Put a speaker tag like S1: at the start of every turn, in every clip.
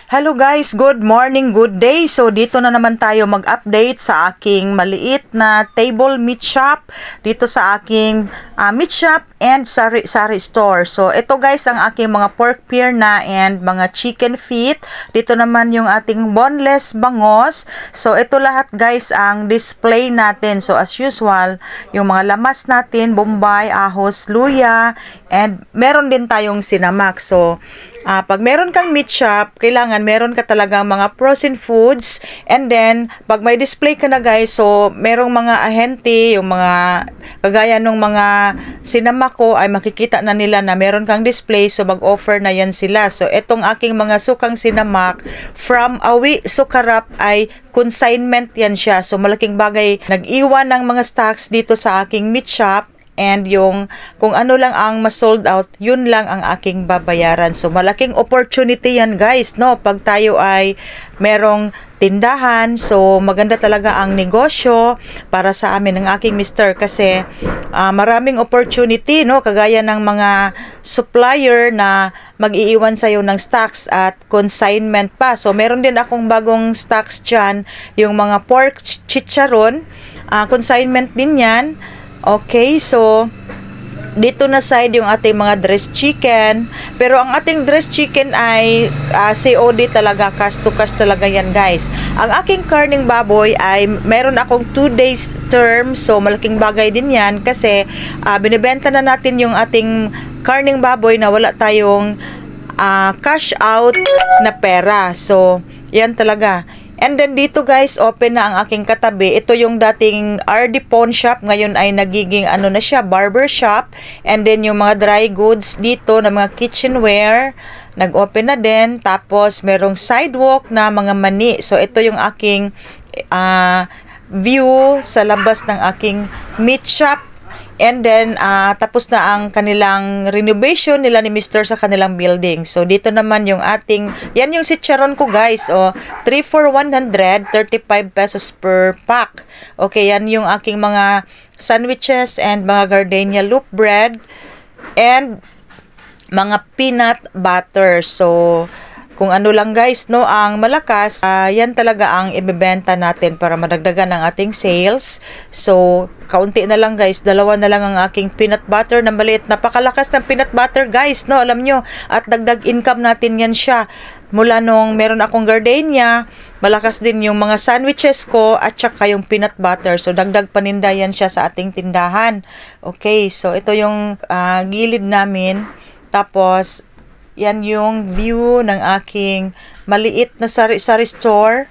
S1: Hello guys, good morning, good day. So dito na naman tayo mag-update sa aking maliit na table meat shop dito sa aking meat shop and sari-sari store. So ito guys ang aking mga pork pierna and mga chicken feet. Dito naman yung ating boneless bangos. So ito lahat guys ang display natin. So as usual, yung mga lamas natin, bombay, ahos, luya, and meron din tayong sinamak. So pag meron kang meat shop, kailangan meron ka talagang mga frozen foods. And then, pag may display ka na guys, so merong mga ahente, yung mga kagaya ng mga sinama ko ay makikita na nila na meron kang display. So mag-offer na yan sila. So itong aking mga sukang sinamak from Awi Sukarap ay consignment yan siya. So malaking bagay, nag-iwan ng mga stocks dito sa aking meat shop. And yung kung ano lang ang ma-sold out, yun lang ang aking babayaran. So malaking opportunity yan guys, no? Pag tayo ay merong tindahan, so maganda talaga ang negosyo para sa amin ng aking mister kasi maraming opportunity, no? Kagaya ng mga supplier na mag-iiwan sa'yo ng stocks at consignment pa. So meron din akong bagong stocks dyan, yung mga pork chicharon, consignment din yan. Okay, so dito na side yung ating mga dressed chicken. Pero ang ating dressed chicken ay COD talaga, cash to cash talaga yan guys. Ang aking karning baboy ay meron akong 2 days term. So malaking bagay din yan kasi binibenta na natin yung ating karning baboy na wala tayong cash out na pera. So yan talaga. And then dito guys, open na ang aking katabi. Ito yung dating RD Pawn Shop. Ngayon ay nagiging ano na siya, barber shop. And then yung mga dry goods dito na mga kitchenware, nag-open na din. Tapos merong sidewalk na mga mani. So ito yung aking view sa labas ng aking meat shop. And then, tapos na ang kanilang renovation nila ni Mr. sa kanilang building. So, dito naman yung ating, yan yung chicharon ko guys. 3 for 100, 35 pesos per pack. Okay, yan yung aking mga sandwiches and mga gardenia loaf bread. And mga peanut butter. So, kung ano lang guys, no, ang malakas, yan talaga ang ibebenta natin para madagdagan ang ating sales. So, kaunti na lang guys, 2 na lang ang aking peanut butter na maliit. Napakalakas ng peanut butter guys, no, alam nyo. At dagdag income natin yan siya. Mula nung meron akong gardenia, malakas din yung mga sandwiches ko at saka yung peanut butter. So, dagdag paninda yan siya sa ating tindahan. Okay, so ito yung gilid namin. Tapos, yan yung view ng aking maliit na sari-sari store.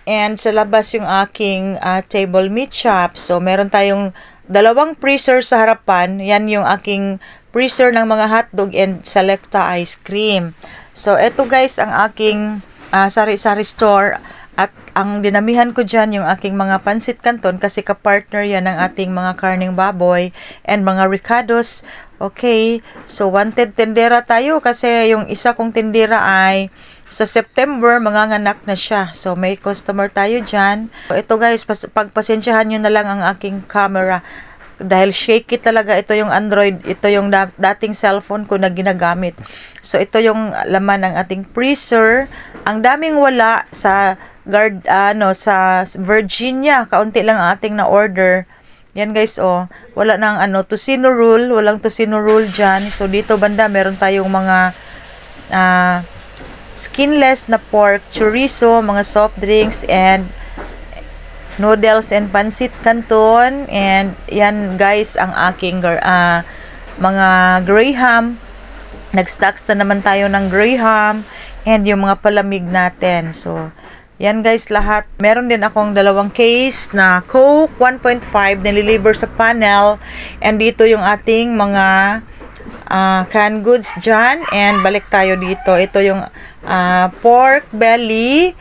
S1: And sa labas yung aking table meat shop. So, meron tayong 2 freezer sa harapan. Yan yung aking freezer ng mga hotdog and Selecta ice cream. So, eto guys ang aking sari-sari store. At ang dinamihan ko dyan yung aking mga pansit canton kasi kapartner yan ng ating mga karning baboy and mga ricados. Okay, so wanted tendera tayo kasi yung isa kong tendera ay sa September manganganak na siya. So may customer tayo dyan. So, ito guys, pagpasensyahan nyo na lang ang aking camera. Dahil shaky talaga, ito yung Android, ito yung dating cellphone ko na ginagamit. So ito yung laman ng ating freezer. Ang daming wala sa sa Virginia, kaunti lang ang ating na order. Yan guys, wala nang tocino roll, walang tocino roll dyan. So dito banda meron tayong mga skinless na pork, chorizo, mga soft drinks, and noodles and pancit canton. And yan guys ang aking mga graham. Nag-stocks na naman tayo ng graham and yung mga palamig natin. So yan guys lahat. Meron din akong 2 case na Coke 1.5 nililiver sa panel. And dito yung ating mga canned goods dyan. And balik tayo dito. Ito yung pork belly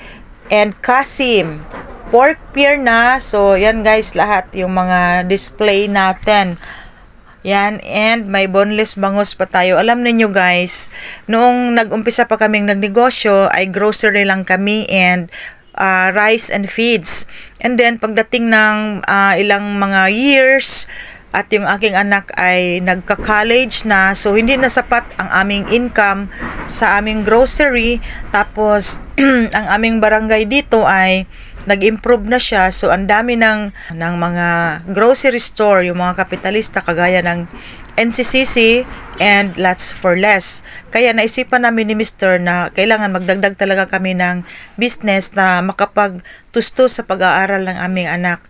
S1: and kasim. Pork pierna. So yan guys lahat yung mga display natin. Yan, and may boneless bangus pa tayo. Alam niyo guys, noong nag-umpisa pa kaming nagnegosyo, ay grocery lang kami and rice and feeds. And then, pagdating ng ilang mga years, at yung aking anak ay nagka-college na, so hindi na sapat ang aming income sa aming grocery. Tapos ang aming barangay dito ay nag-improve na siya, so ang dami ng mga grocery store, yung mga kapitalista kagaya ng NCCC and Lots for Less. Kaya naisipan namin ni Mr. na kailangan magdagdag talaga kami ng business na makapagtusto sa pag-aaral ng aming anak.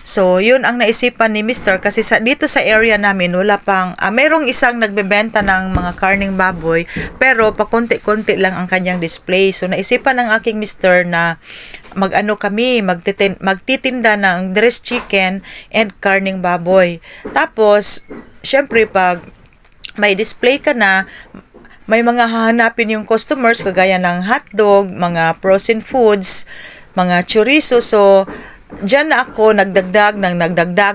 S1: So, yun ang naisipan ni Mr. kasi dito sa area namin, wala pang, merong isang nagbebenta ng mga karning baboy, pero pakunti-kunti lang ang kanyang display. So, naisipan ng aking Mr. na magtitinda ng dressed chicken and karning baboy. Tapos, syempre, pag may display ka na, may mga hahanapin yung customers, kagaya ng hotdog, mga frozen foods, mga chorizo. So, diyan na ako nagdagdag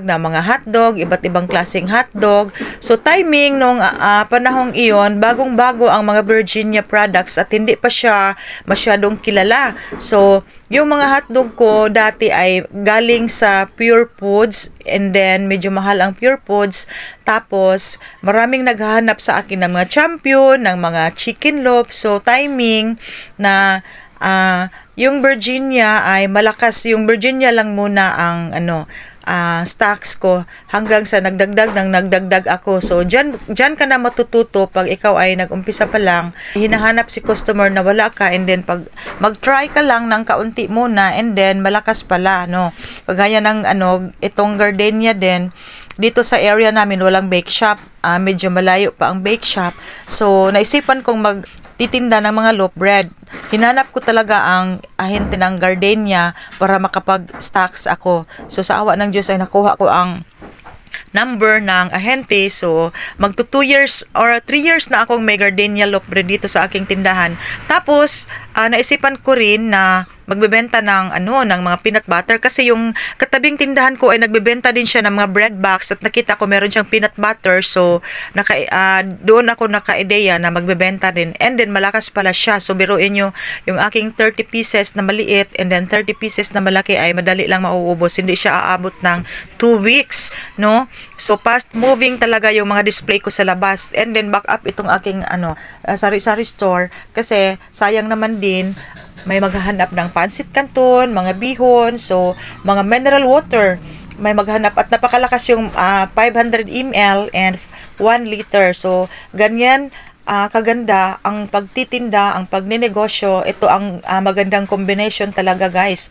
S1: ng mga hotdog, iba't ibang klaseng hotdog. So, timing nung panahong iyon, bagong-bago ang mga Virginia products at hindi pa siya masyadong kilala. So, yung mga hotdog ko dati ay galing sa Pure Foods, and then medyo mahal ang Pure Foods. Tapos, maraming naghahanap sa akin ng mga Champion, ng mga chicken loaf. So, timing na yung Virginia ay malakas, yung Virginia lang muna ang stocks ko hanggang sa nagdagdag ako. So diyan ka na matututo pag ikaw ay nag-umpisa pa lang, hinahanap si customer na wala ka, and then pag mag-try ka lang ng kaunti muna, and then malakas pala, no. Kagaya ng itong gardenia din, dito sa area namin walang bake shop, medyo malayo pa ang bake shop. So naisipan kong magtitinda ng mga loaf bread. Hinanap ko talaga ang ahente ng gardenia para makapag-stocks ako. So sa awa ng Diyos ay nakuha ko ang number ng ahente. So magto 2 years or 3 years na akong may gardenia loaf bread dito sa aking tindahan. Tapos naisipan ko rin na magbebenta ng mga peanut butter, kasi yung katabing tindahan ko ay nagbebenta din siya ng mga bread box at nakita ko meron siyang peanut butter. So doon ako naka-ideya na magbebenta din, and then malakas pala siya. So biruin nyo, yung aking 30 pieces na maliit and then 30 pieces na malaki ay madali lang mauubos, hindi siya aabot ng 2 weeks, no. So fast moving talaga yung mga display ko sa labas, and then back up itong aking sari-sari store, kasi sayang naman din may maghahanap ng pancit canton, mga bihon, so mga mineral water, may maghanap, at napakalakas yung 500 ml and 1 liter. So ganyan kaganda ang pagtitinda, ang pagninegosyo. Ito ang magandang combination talaga, guys,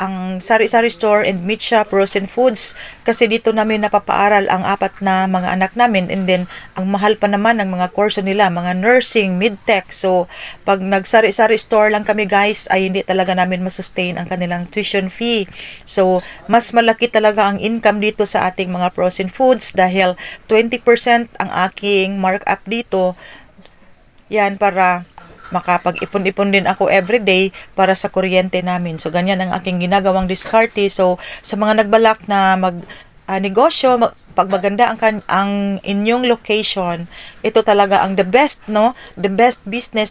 S1: ang sari-sari store and meat shop, frozen foods, kasi dito namin napapaaral ang 4 na mga anak namin, and then ang mahal pa naman ng mga kurso nila, mga nursing, mid-tech. So pag nagsari-sari store lang kami, guys, ay hindi talaga namin masustain ang kanilang tuition fee. So mas malaki talaga ang income dito sa ating mga frozen foods, dahil 20% ang aking markup dito. Yan, para makapag-ipon-ipon din ako everyday para sa kuryente namin. So ganyan ang aking ginagawang diskarte. So sa mga nagbalak na negosyo, pag maganda ang inyong location, ito talaga ang the best, no, the best business